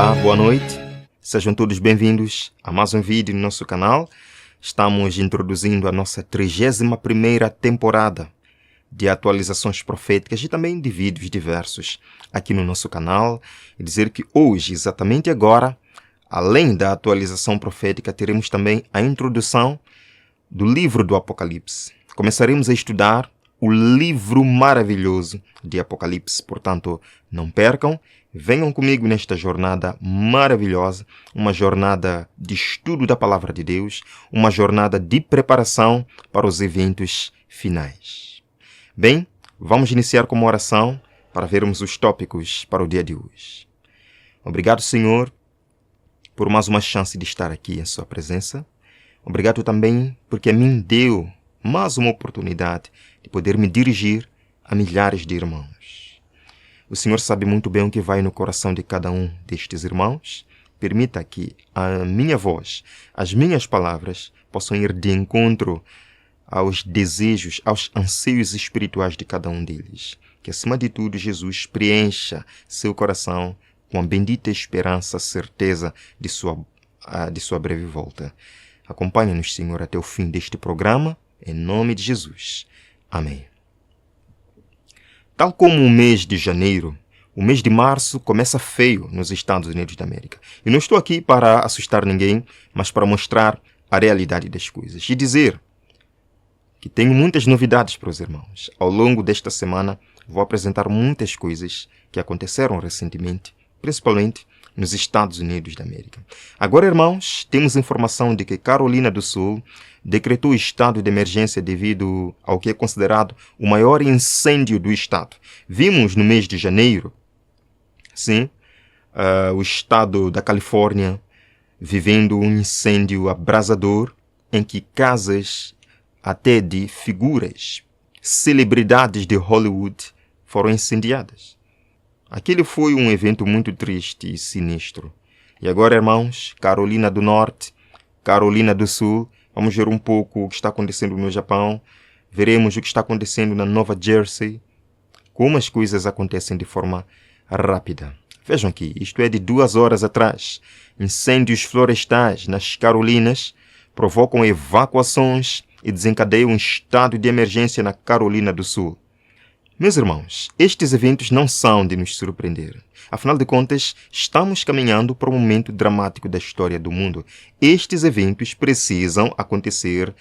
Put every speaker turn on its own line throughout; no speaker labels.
Olá, boa noite. Sejam todos bem-vindos a mais um vídeo no nosso canal. Estamos introduzindo a nossa 31ª temporada de atualizações proféticas e também de vídeos diversos aqui no nosso canal. E dizer que hoje, exatamente agora, além da atualização profética, teremos também a introdução do livro do Apocalipse. Começaremos a estudar o livro maravilhoso de Apocalipse. Portanto, não percam, venham comigo nesta jornada maravilhosa, uma jornada de estudo da Palavra de Deus, uma jornada de preparação para os eventos finais. Bem, vamos iniciar com uma oração para vermos os tópicos para o dia de hoje. Obrigado, Senhor, por mais uma chance de estar aqui em Sua presença. Obrigado também porque a mim deu mais uma oportunidade de poder me dirigir a milhares de irmãos. O Senhor sabe muito bem o que vai no coração de cada um destes irmãos. Permita que a minha voz, as minhas palavras, possam ir de encontro aos desejos, aos anseios espirituais de cada um deles. Que, acima de tudo, Jesus preencha seu coração com a bendita esperança, certeza de sua breve volta. Acompanhe-nos, Senhor, até o fim deste programa, em nome de Jesus. Amém. Tal como o mês de janeiro, o mês de março começa feio nos Estados Unidos da América. E não estou aqui para assustar ninguém, mas para mostrar a realidade das coisas. E dizer que tenho muitas novidades para os irmãos. Ao longo desta semana, vou apresentar muitas coisas que aconteceram recentemente, principalmente nos Estados Unidos da América. Agora, irmãos, temos informação de que Carolina do Sul decretou estado de emergência devido ao que é considerado o maior incêndio do estado. Vimos no mês de janeiro, sim, o estado da Califórnia vivendo um incêndio abrasador em que casas até de figuras, celebridades de Hollywood foram incendiadas. Aquele foi um evento muito triste e sinistro. E agora, irmãos, Carolina do Norte, Carolina do Sul, vamos ver um pouco o que está acontecendo no Japão, veremos o que está acontecendo na Nova Jersey, como as coisas acontecem de forma rápida. Vejam aqui, isto é de 2 horas atrás. Incêndios florestais nas Carolinas provocam evacuações e desencadeiam um estado de emergência na Carolina do Sul. Meus irmãos, estes eventos não são de nos surpreender. Afinal de contas, estamos caminhando para um momento dramático da história do mundo. Estes eventos precisam acontecer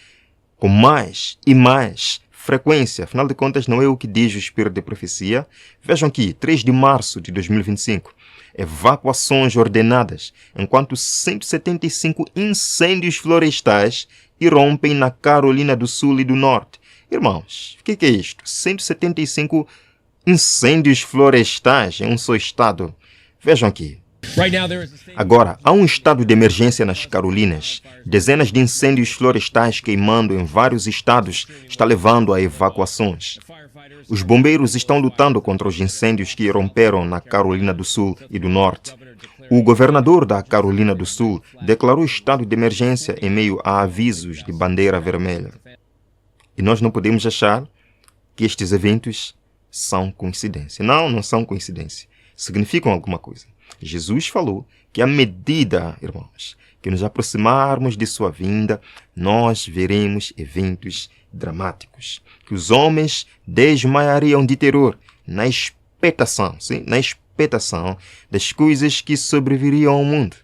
com mais e mais frequência. Afinal de contas, não é o que diz o Espírito de Profecia. Vejam aqui, 3 de março de 2025. Evacuações ordenadas, enquanto 175 incêndios florestais irrompem na Carolina do Sul e do Norte. Irmãos, o que é isto? 175 incêndios florestais em um só estado. Vejam aqui. Agora, há um estado de emergência nas Carolinas. Dezenas de incêndios florestais queimando em vários estados está levando a evacuações. Os bombeiros estão lutando contra os incêndios que irromperam na Carolina do Sul e do Norte. O governador da Carolina do Sul declarou estado de emergência em meio a avisos de bandeira vermelha. E nós não podemos achar que estes eventos são coincidência. Não, não são coincidência. Significam alguma coisa. Jesus falou que à medida, irmãos, que nos aproximarmos de sua vinda, nós veremos eventos dramáticos. Que os homens desmaiariam de terror na expectação, sim, na expectação das coisas que sobreviriam ao mundo.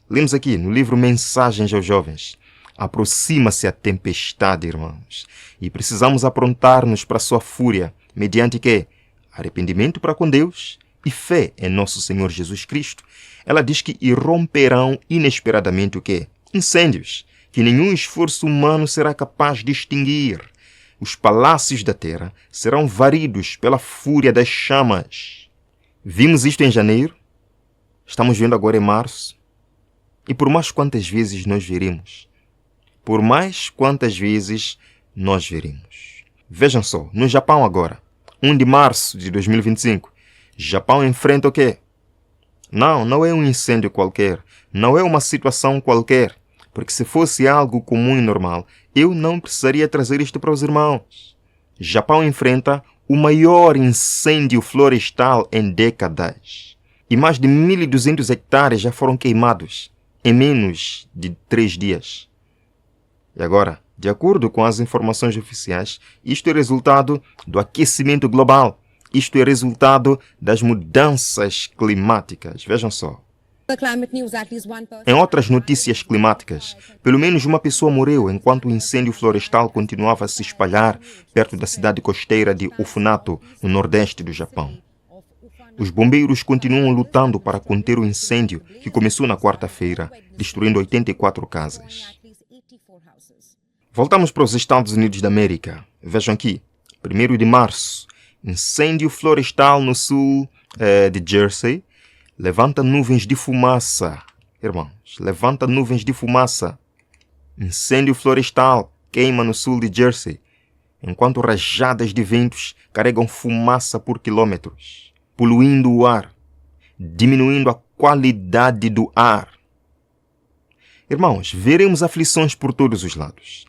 Lemos aqui no livro Mensagens aos Jovens. Aproxima-se a tempestade, irmãos, e precisamos aprontar-nos para sua fúria, mediante que? Arrependimento para com Deus e fé em nosso Senhor Jesus Cristo. Ela diz que irromperão inesperadamente o quê? Incêndios, que nenhum esforço humano será capaz de extinguir. Os palácios da terra serão varridos pela fúria das chamas. Vimos isto em janeiro, estamos vendo agora em março, e por mais quantas vezes nós veremos? Por mais quantas vezes nós veremos. Vejam só, no Japão agora, 1 de março de 2025, Japão enfrenta o quê? Não é um incêndio qualquer, não é uma situação qualquer, porque se fosse algo comum e normal, eu não precisaria trazer isto para os irmãos. Japão enfrenta o maior incêndio florestal em décadas. e mais de 1.200 hectares já foram queimados em menos de 3 dias. E agora, de acordo com as informações oficiais, isto é resultado do aquecimento global. Isto é resultado das mudanças climáticas. Vejam só. Em outras notícias climáticas, pelo menos uma pessoa morreu enquanto o incêndio florestal continuava a se espalhar perto da cidade costeira de Ufunato, no nordeste do Japão. Os bombeiros continuam lutando para conter o incêndio que começou na quarta-feira, destruindo 84 casas. Voltamos para os Estados Unidos da América. Vejam aqui, 1º de março, incêndio florestal no sul de Jersey. Levanta nuvens de fumaça. Irmãos, levanta nuvens de fumaça. Incêndio florestal queima no sul de Jersey, enquanto rajadas de ventos carregam fumaça por quilômetros, poluindo o ar, diminuindo a qualidade do ar. Irmãos, veremos aflições por todos os lados.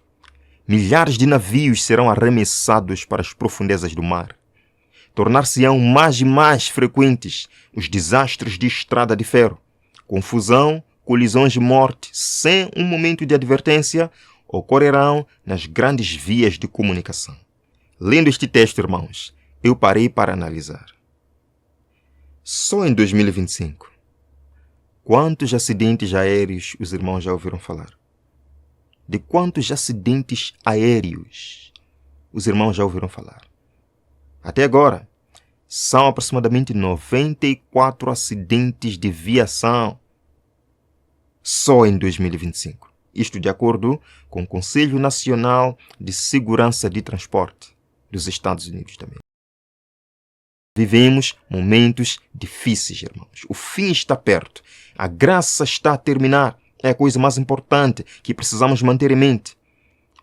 Milhares de navios serão arremessados para as profundezas do mar. Tornar-se-ão mais e mais frequentes os desastres de estrada de ferro. Confusão, colisões e morte, sem um momento de advertência, ocorrerão nas grandes vias de comunicação. Lendo este texto, irmãos, eu parei para analisar. Só em 2025, quantos acidentes aéreos os irmãos já ouviram falar? De quantos acidentes aéreos os irmãos já ouviram falar? Até agora, são aproximadamente 94 acidentes de viação só em 2025. Isto de acordo com o Conselho Nacional de Segurança de Transporte dos Estados Unidos também. Vivemos momentos difíceis, irmãos. O fim está perto. A graça está a terminar. É a coisa mais importante que precisamos manter em mente.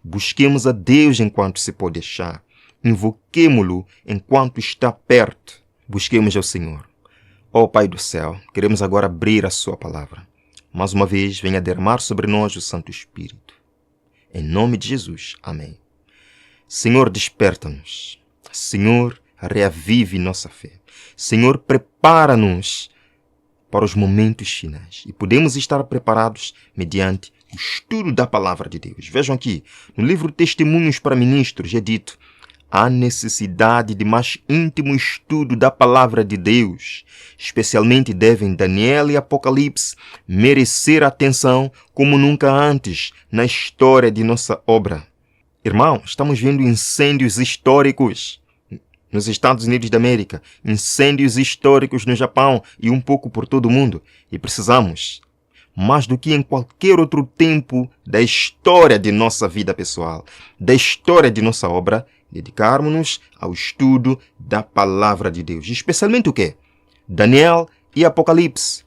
Busquemos a Deus enquanto se pode achar. Invoquemo-lo enquanto está perto. Busquemos ao Senhor. Ó Pai do céu, queremos agora abrir a sua palavra. Mais uma vez, venha derramar sobre nós o Santo Espírito. Em nome de Jesus. Amém. Senhor, desperta-nos. Senhor, reavive nossa fé. Senhor, prepara-nos para os momentos finais. E podemos estar preparados mediante o estudo da palavra de Deus. Vejam aqui, no livro Testemunhos para Ministros, é dito: há necessidade de mais íntimo estudo da palavra de Deus. Especialmente devem Daniel e Apocalipse merecer atenção como nunca antes na história de nossa obra. Irmão, estamos vendo incêndios históricos nos Estados Unidos da América, incêndios históricos no Japão e um pouco por todo o mundo. E precisamos, mais do que em qualquer outro tempo da história de nossa vida pessoal, da história de nossa obra, dedicarmos-nos ao estudo da palavra de Deus. Especialmente o quê? Daniel e Apocalipse.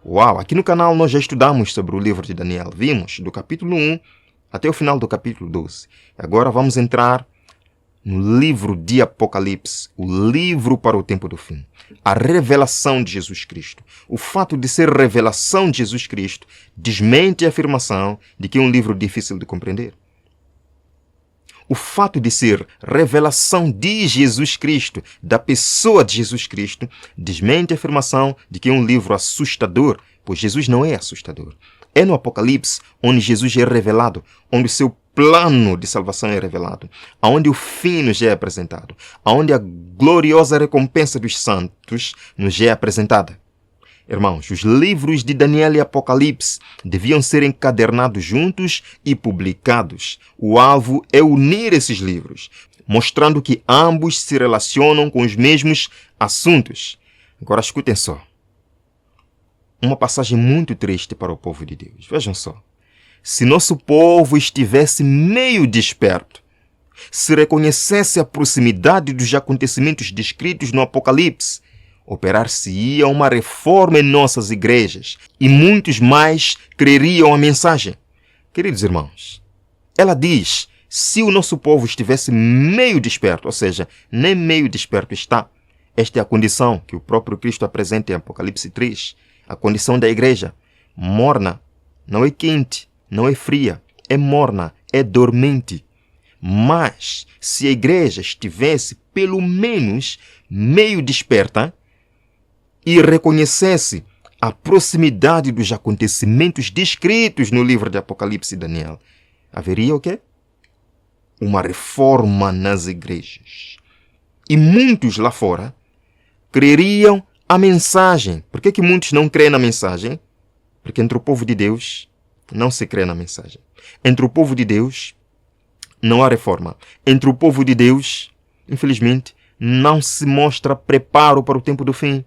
Uau! Aqui no canal nós já estudamos sobre o livro de Daniel. Vimos do capítulo 1 até o final do capítulo 12. Agora vamos entrar no livro de Apocalipse, o livro para o tempo do fim. A revelação de Jesus Cristo. O fato de ser revelação de Jesus Cristo desmente a afirmação de que é um livro difícil de compreender. O fato de ser revelação de Jesus Cristo, da pessoa de Jesus Cristo, desmente a afirmação de que é um livro assustador, pois Jesus não é assustador. É no Apocalipse onde Jesus é revelado, onde o seu plano de salvação é revelado, onde o fim nos é apresentado, onde a gloriosa recompensa dos santos nos é apresentada. Irmãos, os livros de Daniel e Apocalipse deviam ser encadernados juntos e publicados. O alvo é unir esses livros, mostrando que ambos se relacionam com os mesmos assuntos. Agora escutem só. Uma passagem muito triste para o povo de Deus. Vejam só. Se nosso povo estivesse meio desperto, se reconhecesse a proximidade dos acontecimentos descritos no Apocalipse, operar-se-ia uma reforma em nossas igrejas e muitos mais creriam a mensagem. Queridos irmãos, ela diz, se o nosso povo estivesse meio desperto, ou seja, nem meio desperto está, esta é a condição que o próprio Cristo apresenta em Apocalipse 3, a condição da igreja, morna, não é quente, não é fria, é morna, é dormente. Mas, se a igreja estivesse pelo menos meio desperta, e reconhecesse a proximidade dos acontecimentos descritos no livro de Apocalipse e Daniel, haveria o quê? Uma reforma nas igrejas. E muitos lá fora creriam a mensagem. Por que muitos não creem na mensagem? Porque entre o povo de Deus não se crê na mensagem. Entre o povo de Deus não há reforma. Entre o povo de Deus, infelizmente, não se mostra preparo para o tempo do fim.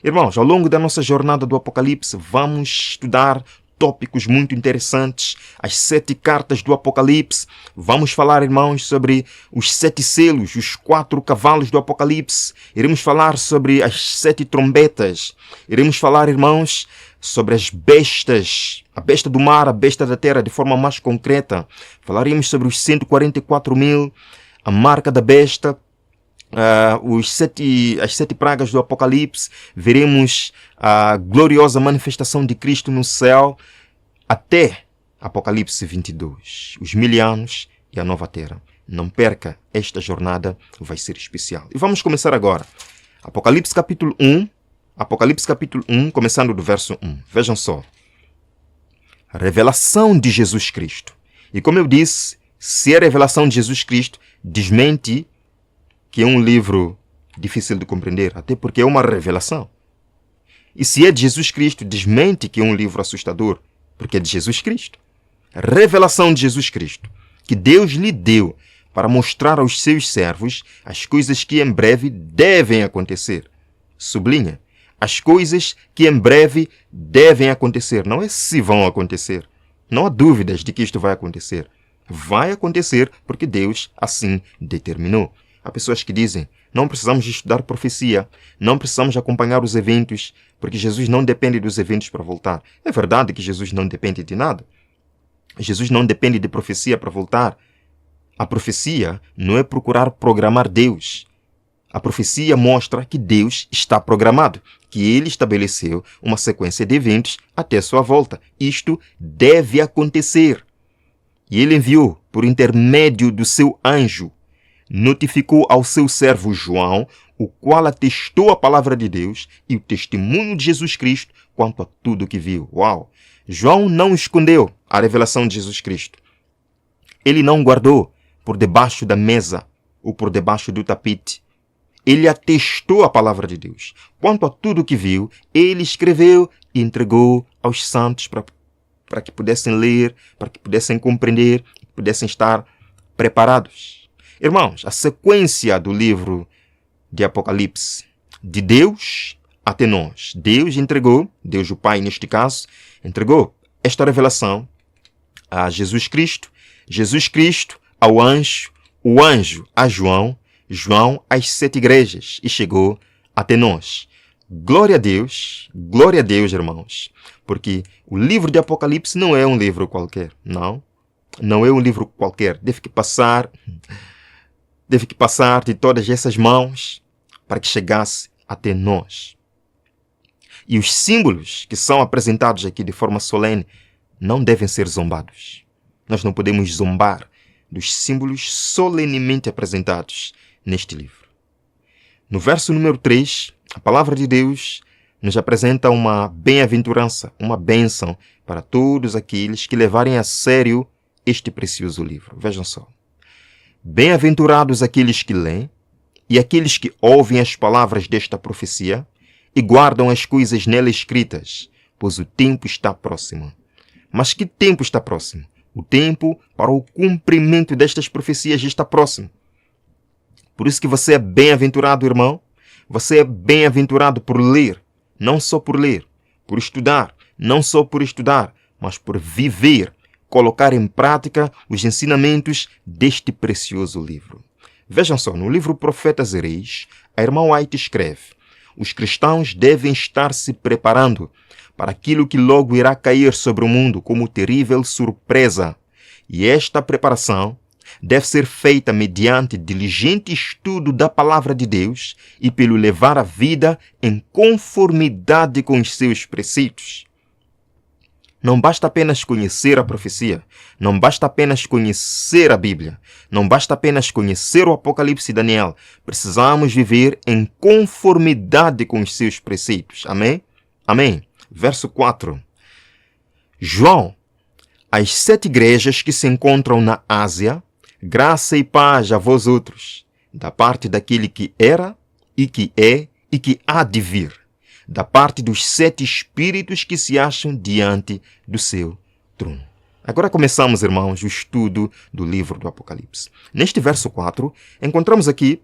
Irmãos, ao longo da nossa jornada do Apocalipse, vamos estudar tópicos muito interessantes, as 7 cartas do Apocalipse. Vamos falar, irmãos, sobre os 7 selos, os 4 cavalos do Apocalipse. Iremos falar sobre as 7 trombetas. Iremos falar, irmãos, sobre as bestas, a besta do mar, a besta da terra, de forma mais concreta. Falaremos sobre os 144.000, a marca da besta, as 7 pragas do Apocalipse. Veremos a gloriosa manifestação de Cristo no céu, até Apocalipse 22, os 1000 anos e a nova terra. Não perca, esta jornada vai ser especial. E vamos começar agora. Apocalipse capítulo 1, começando do verso 1. Vejam só. A revelação de Jesus Cristo. E como eu disse, se é a revelação de Jesus Cristo, desmente que é um livro difícil de compreender, até porque é uma revelação. E se é de Jesus Cristo, desmente que é um livro assustador, porque é de Jesus Cristo. A revelação de Jesus Cristo, que Deus lhe deu para mostrar aos seus servos as coisas que em breve devem acontecer. Sublinha, as coisas que em breve devem acontecer. Não é se vão acontecer. Não há dúvidas de que isto vai acontecer. Vai acontecer porque Deus assim determinou. Há pessoas que dizem, não precisamos estudar profecia, não precisamos acompanhar os eventos, porque Jesus não depende dos eventos para voltar. É verdade que Jesus não depende de nada. Jesus não depende de profecia para voltar. A profecia não é procurar programar Deus. A profecia mostra que Deus está programado, que Ele estabeleceu uma sequência de eventos até sua volta. Isto deve acontecer. E Ele enviou, por intermédio do seu anjo, notificou ao seu servo João, o qual atestou a palavra de Deus e o testemunho de Jesus Cristo quanto a tudo que viu. Uau! João não escondeu a revelação de Jesus Cristo. Ele não guardou por debaixo da mesa ou por debaixo do tapete. Ele atestou a palavra de Deus. Quanto a tudo que viu, ele escreveu e entregou aos santos para que pudessem ler, para que pudessem compreender, que pudessem estar preparados. Irmãos, a sequência do livro de Apocalipse, de Deus até nós. Deus entregou, Deus o Pai neste caso, entregou esta revelação a Jesus Cristo, Jesus Cristo ao anjo, o anjo a João, João às 7 igrejas e chegou até nós. Glória a Deus, irmãos, porque o livro de Apocalipse não é um livro qualquer, não é um livro qualquer, teve que passar de todas essas mãos para que chegasse até nós. E os símbolos que são apresentados aqui de forma solene não devem ser zombados. Nós não podemos zombar dos símbolos solenemente apresentados neste livro. No verso número 3, a palavra de Deus nos apresenta uma bem-aventurança, uma bênção para todos aqueles que levarem a sério este precioso livro. Vejam só. Bem-aventurados aqueles que leem e aqueles que ouvem as palavras desta profecia e guardam as coisas nela escritas, pois o tempo está próximo. Mas que tempo está próximo? O tempo para o cumprimento destas profecias está próximo. Por isso que você é bem-aventurado, irmão. Você é bem-aventurado por ler, não só por ler, por estudar, não só por estudar, mas por viver, colocar em prática os ensinamentos deste precioso livro. Vejam só, no livro Profetas e Reis, a irmã White escreve: os cristãos devem estar se preparando para aquilo que logo irá cair sobre o mundo como terrível surpresa. E esta preparação deve ser feita mediante diligente estudo da palavra de Deus e pelo levar a vida em conformidade com os seus preceitos. Não basta apenas conhecer a profecia, não basta apenas conhecer a Bíblia, não basta apenas conhecer o Apocalipse e Daniel. Precisamos viver em conformidade com os seus preceitos. Amém? Amém. Verso 4. João, as 7 igrejas que se encontram na Ásia, graça e paz a vós outros, da parte daquele que era, e que é, e que há de vir, da parte dos 7 espíritos que se acham diante do seu trono. Agora começamos, irmãos, o estudo do livro do Apocalipse. Neste verso 4, encontramos aqui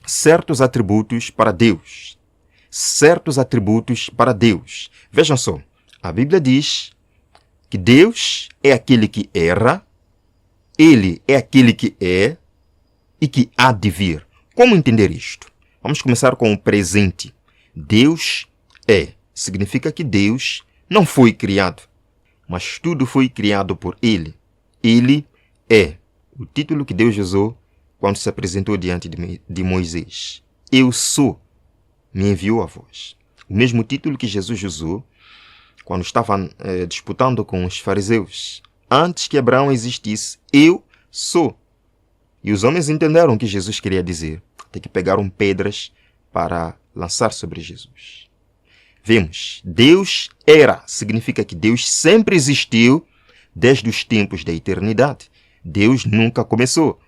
certos atributos para Deus. Certos atributos para Deus. Vejam só, a Bíblia diz que Deus é aquele que era, Ele é aquele que é e que há de vir. Como entender isto? Vamos começar com o presente. Deus é. Significa que Deus não foi criado, mas tudo foi criado por Ele. Ele é. O título que Deus usou quando se apresentou diante de Moisés. Eu sou, me enviou a vós. O mesmo título que Jesus usou quando estava disputando com os fariseus. Antes que Abraão existisse, eu sou. E os homens entenderam o que Jesus queria dizer. Até que pegaram pedras para lançar sobre Jesus. Vemos, Deus era, significa que Deus sempre existiu desde os tempos da eternidade. Deus nunca começou.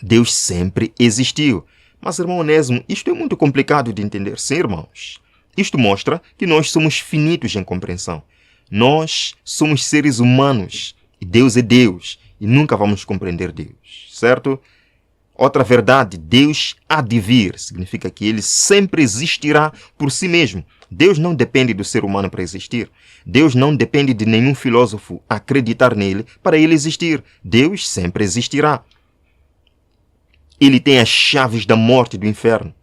Deus sempre existiu. Mas, irmão Onésimo, isto é muito complicado de entender, sim, irmãos? Isto mostra que nós somos finitos em compreensão. Nós somos seres humanos e Deus é Deus e nunca vamos compreender Deus, certo? Outra verdade, Deus há de vir, significa que Ele sempre existirá por si mesmo. Deus não depende do ser humano para existir. Deus não depende de nenhum filósofo acreditar nele para ele existir. Deus sempre existirá. Ele tem as chaves da morte e do inferno.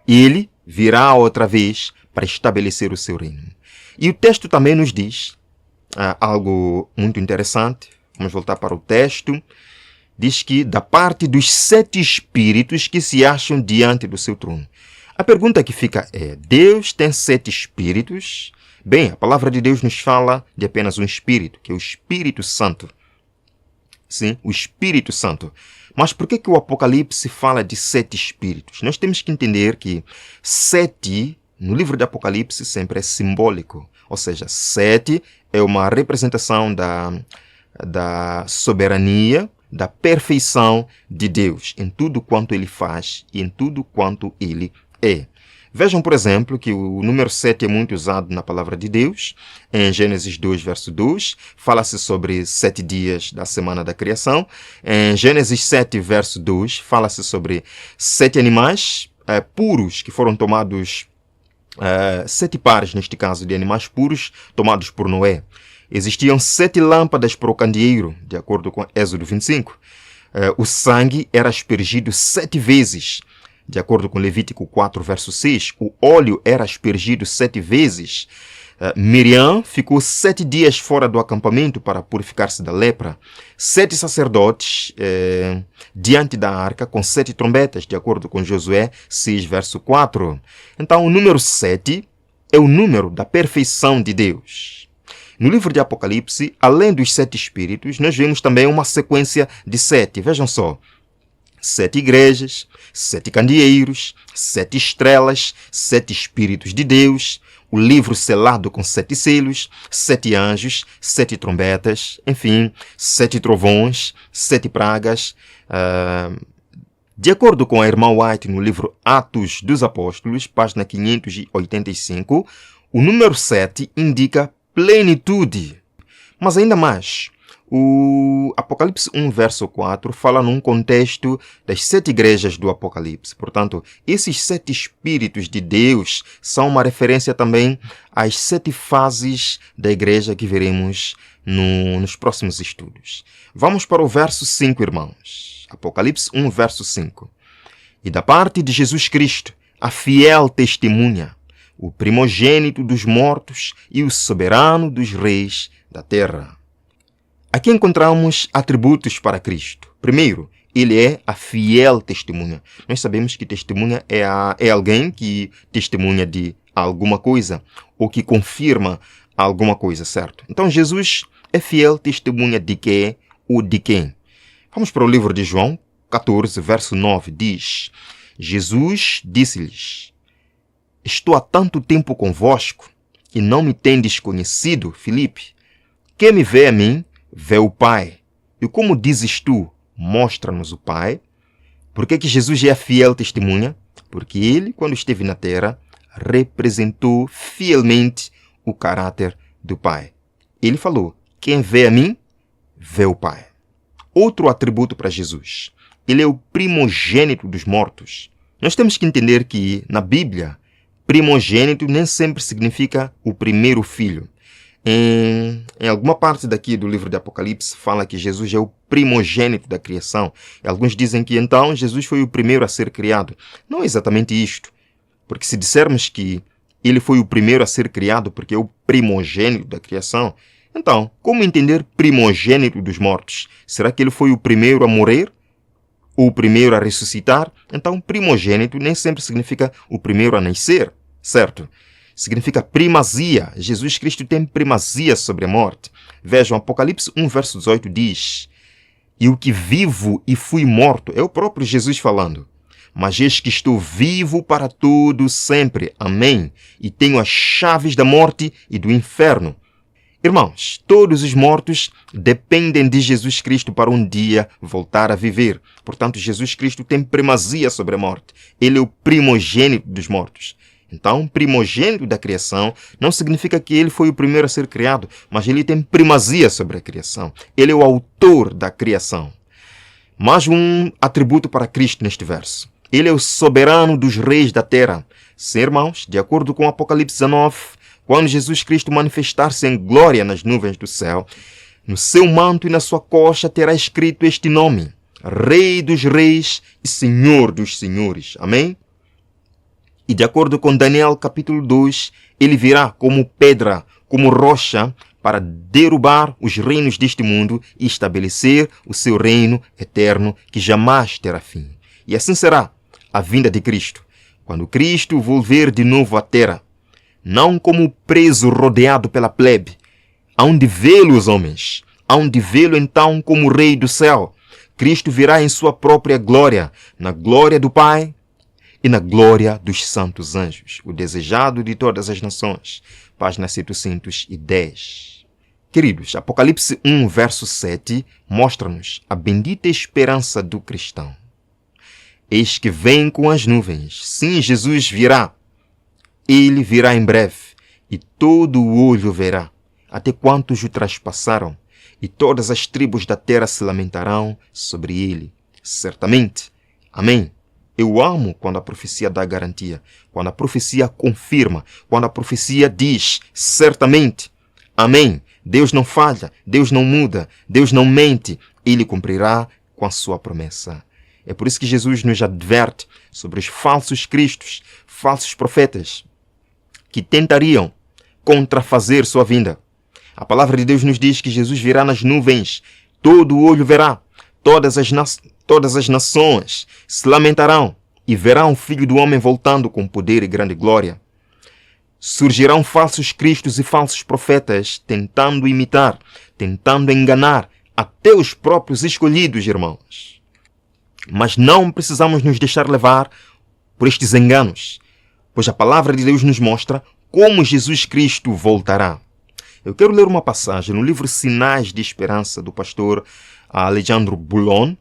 Ele virá outra vez para estabelecer o seu reino. E o texto também nos diz algo muito interessante. Vamos voltar para o texto. Diz que da parte dos 7 espíritos que se acham diante do seu trono. A pergunta que fica é, Deus tem 7 espíritos? Bem, a palavra de Deus nos fala de apenas um espírito, que é o Espírito Santo. Sim, o Espírito Santo. Mas por que o Apocalipse fala de 7 espíritos? Nós temos que entender que 7, no livro de Apocalipse, sempre é simbólico. Ou seja, 7 é uma representação da soberania, da perfeição de Deus em tudo quanto Ele faz e em tudo quanto Ele é. Vejam, por exemplo, que o número 7 é muito usado na palavra de Deus. Em Gênesis 2, verso 2, fala-se sobre 7 dias da semana da criação. Em Gênesis 7, verso 2, fala-se sobre 7 animais puros que foram tomados, 7 pares, neste caso, de animais puros tomados por Noé. Existiam 7 lâmpadas para o candeeiro, de acordo com Êxodo 25. O sangue era aspergido 7 vezes, de acordo com Levítico 4, verso 6. O óleo era aspergido 7 vezes. Miriam ficou 7 dias fora do acampamento para purificar-se da lepra. 7 sacerdotes diante da arca com 7 trombetas, de acordo com Josué 6, verso 4. Então, o número 7 é o número da perfeição de Deus. No livro de Apocalipse, além dos 7 espíritos, nós vemos também uma sequência de 7. Vejam só. 7 igrejas, 7 candeeiros, 7 estrelas, 7 espíritos de Deus, o livro selado com 7 selos, 7 anjos, 7 trombetas, enfim, 7 trovões, 7 pragas. De acordo com a irmã White no livro Atos dos Apóstolos, página 585, o número 7 indica plenitude. Mas ainda mais, o Apocalipse 1, verso 4, fala num contexto das 7 igrejas do Apocalipse. Portanto, esses 7 espíritos de Deus são uma referência também às 7 fases da igreja que veremos nos próximos estudos. Vamos para o verso 5, irmãos. Apocalipse 1, verso 5. E da parte de Jesus Cristo, a fiel testemunha, o primogênito dos mortos e o soberano dos reis da terra. Aqui encontramos atributos para Cristo. Primeiro, Ele é a fiel testemunha. Nós sabemos que testemunha é alguém que testemunha de alguma coisa ou que confirma alguma coisa, certo? Então Jesus é fiel testemunha de quê ou de quem? Vamos para o livro de João 14, verso 9, diz: Jesus disse-lhes: estou há tanto tempo convosco e não me tendes conhecido, Filipe? Quem me vê a mim, vê o Pai. E como dizes tu, mostra-nos o Pai? Por que que Jesus é a fiel testemunha? Porque ele, quando esteve na terra, representou fielmente o caráter do Pai. Ele falou: quem vê a mim, vê o Pai. Outro atributo para Jesus: ele é o primogênito dos mortos. Nós temos que entender que, na Bíblia, primogênito nem sempre significa o primeiro filho. Em alguma parte daqui do livro de Apocalipse fala que Jesus é o primogênito da criação. E alguns dizem que então Jesus foi o primeiro a ser criado. Não é exatamente isto. Porque se dissermos que ele foi o primeiro a ser criado porque é o primogênito da criação, então, como entender primogênito dos mortos? Será que ele foi o primeiro a morrer? Ou o primeiro a ressuscitar? Então, primogênito nem sempre significa o primeiro a nascer, certo? Significa primazia. Jesus Cristo tem primazia sobre a morte. Vejam, Apocalipse 1, verso 18 diz: e o que vivo e fui morto, é o próprio Jesus falando. Mas eis que estou vivo para todo sempre. Amém. E tenho as chaves da morte e do inferno. Irmãos, todos os mortos dependem de Jesus Cristo para um dia voltar a viver. Portanto, Jesus Cristo tem primazia sobre a morte. Ele é o primogênito dos mortos. Então, primogênito da criação não significa que ele foi o primeiro a ser criado, mas ele tem primazia sobre a criação. Ele é o autor da criação. Mais um atributo para Cristo neste verso: ele é o soberano dos reis da terra. Sim, irmãos, de acordo com Apocalipse 19, quando Jesus Cristo manifestar-se em glória nas nuvens do céu, no seu manto e na sua coxa terá escrito este nome: Rei dos reis e Senhor dos senhores. Amém? E de acordo com Daniel capítulo 2, ele virá como pedra, como rocha, para derrubar os reinos deste mundo e estabelecer o seu reino eterno que jamais terá fim. E assim será a vinda de Cristo, quando Cristo volver de novo à terra, não como preso rodeado pela plebe, hão de vê-lo os homens, hão de vê-lo então como Rei do céu. Cristo virá em sua própria glória, na glória do Pai e na glória dos santos anjos, o desejado de todas as nações. Página 710. Queridos, Apocalipse 1, verso 7, mostra-nos a bendita esperança do cristão. Eis que vem com as nuvens. Sim, Jesus virá. Ele virá em breve, e todo o olho verá, até quantos o traspassaram, e todas as tribos da terra se lamentarão sobre ele. Certamente. Amém. Eu amo quando a profecia dá garantia, quando a profecia confirma, quando a profecia diz certamente. Amém. Deus não falha, Deus não muda, Deus não mente. Ele cumprirá com a sua promessa. É por isso que Jesus nos adverte sobre os falsos cristos, falsos profetas, que tentariam contrafazer sua vinda. A palavra de Deus nos diz que Jesus virá nas nuvens, todo o olho verá, todas as nações se lamentarão e verão o Filho do Homem voltando com poder e grande glória. Surgirão falsos cristos e falsos profetas tentando imitar, tentando enganar até os próprios escolhidos, irmãos. Mas não precisamos nos deixar levar por estes enganos, pois a palavra de Deus nos mostra como Jesus Cristo voltará. Eu quero ler uma passagem no livro Sinais de Esperança, do pastor Alejandro Bulon.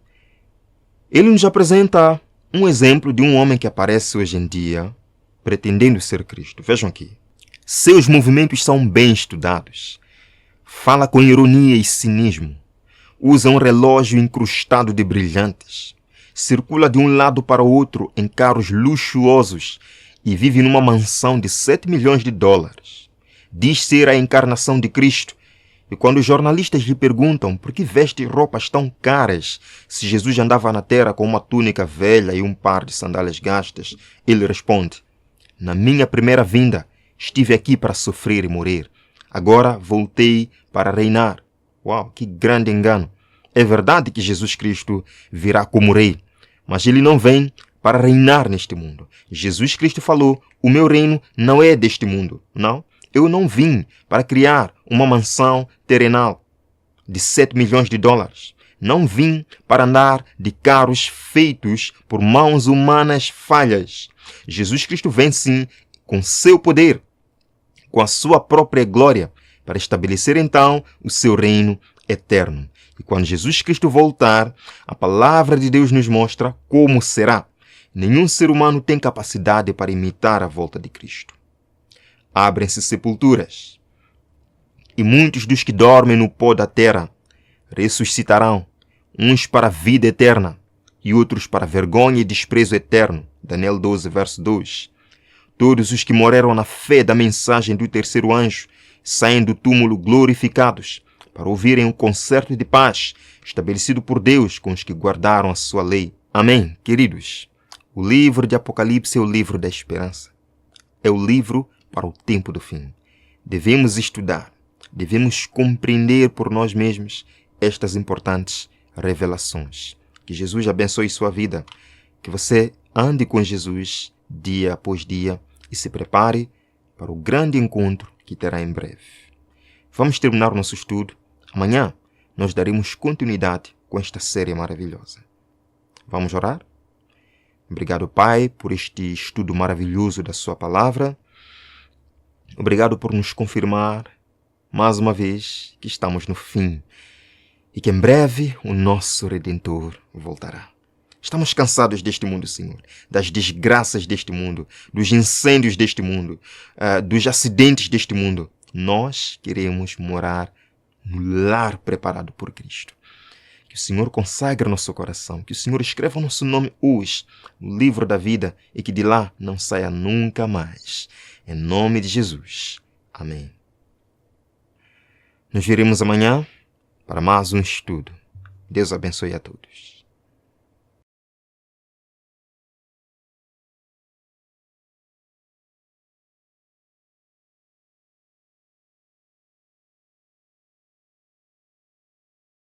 Ele nos apresenta um exemplo de um homem que aparece hoje em dia pretendendo ser Cristo. Vejam aqui. Seus movimentos são bem estudados. Fala com ironia e cinismo. Usa um relógio incrustado de brilhantes. Circula de um lado para o outro em carros luxuosos e vive numa mansão de 7 milhões de dólares. Diz ser a encarnação de Cristo. E quando os jornalistas lhe perguntam por que veste roupas tão caras se Jesus andava na terra com uma túnica velha e um par de sandálias gastas, ele responde: na minha primeira vinda estive aqui para sofrer e morrer. Agora voltei para reinar. Uau, que grande engano! É verdade que Jesus Cristo virá como rei, mas ele não vem para reinar neste mundo. Jesus Cristo falou: o meu reino não é deste mundo. Não, Eu não vim para criar uma mansão terrenal de 7 milhões de dólares. Não vim para andar de carros feitos por mãos humanas falhas. Jesus Cristo vem sim com seu poder, com a sua própria glória, para estabelecer então o seu reino eterno. E quando Jesus Cristo voltar, a palavra de Deus nos mostra como será. Nenhum ser humano tem capacidade para imitar a volta de Cristo. Abrem-se sepulturas, e muitos dos que dormem no pó da terra ressuscitarão, uns para a vida eterna e outros para vergonha e desprezo eterno. Daniel 12, verso 2. Todos os que morreram na fé da mensagem do terceiro anjo saem do túmulo glorificados para ouvirem um concerto de paz estabelecido por Deus com os que guardaram a sua lei. Amém, queridos? O livro de Apocalipse é o livro da esperança. É o livro para o tempo do fim. Devemos estudar, devemos compreender por nós mesmos estas importantes revelações. Que Jesus abençoe sua vida, que você ande com Jesus dia após dia e se prepare para o grande encontro que terá em breve. Vamos terminar o nosso estudo. Amanhã nós daremos continuidade com esta série maravilhosa. Vamos orar? Obrigado, Pai, por este estudo maravilhoso da sua palavra. Obrigado por nos confirmar mais uma vez que estamos no fim e que em breve o nosso Redentor voltará. Estamos cansados deste mundo, Senhor, das desgraças deste mundo, dos incêndios deste mundo, dos acidentes deste mundo. Nós queremos morar no lar preparado por Cristo. Que o Senhor consagre nosso coração, que o Senhor escreva o nosso nome hoje no livro da vida e que de lá não saia nunca mais. Em nome de Jesus. Amém. Nos veremos amanhã para mais um estudo. Deus abençoe a todos.